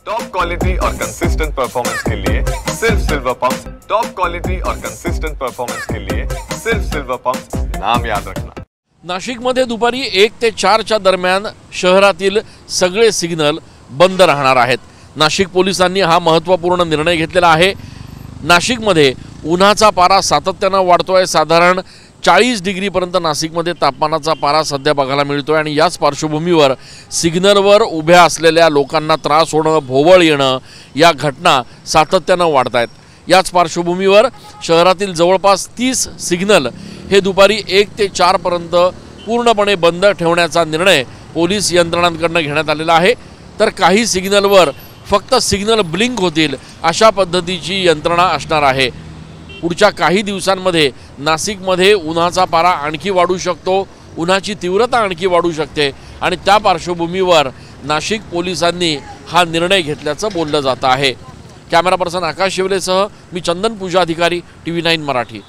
Top quality और consistent performance के लिए सिर्फ सिल्वर पंप्स। टॉप क्वालिटी और कंसिस्टेंट परफॉर्मेंस के लिए सिर्फ सिल्वर पंप्स, नाम याद रखना। नाशिकमध्ये दुपारी 1 ते 4च्या दरम्यान शहरातील सगळे सिग्नल बंद राहणार आहेत। नाशिक पोलिसांनी हा महत्त्वपूर्ण निर्णय घेतलेला आहे। नाशिकमध्ये उन्हाचा पारा सातत्याने वाढतोय। साधारण 40 डिग्रीपर्यंत नाशिकमध्ये तापमानाचा पारा सध्या बघायला मिळतोय आणि याच पार्श्वभूमीवर सिग्नलवर उभ्या असलेल्या लोकांना त्रास होणं, भोवळ येणं या घटना सातत्याने वाढत आहेत। याच पार्श्वभूमीवर शहरातील जवळपास 30 सिग्नल हे दुपारी 1 ते 4 पर्यंत पूर्णपणे बंद ठेवण्याचा निर्णय पोलीस यंत्रणांकडून घेण्यात आलेला आहे। तर काही सिग्नलवर फक्त सिग्नल ब्लिंक होतील अशा पद्धतीची यंत्रणा असणार आहे। पुढच्या काही दिवसांमध्ये नाशिकमध्ये उन्हाचा पारा आणखी वाढू शकतो, उन्हाची तीव्रता आणखी वाढू शकते आणि त्या पार्श्वभूमीवर नाशिक पोलिसांनी हा निर्णय घेतल्याचं बोललं जात आहे। कॅमेरा पर्सन आकाश शिवलेसह मी चंदन पूजा अधिकारी, TV9 मराठी।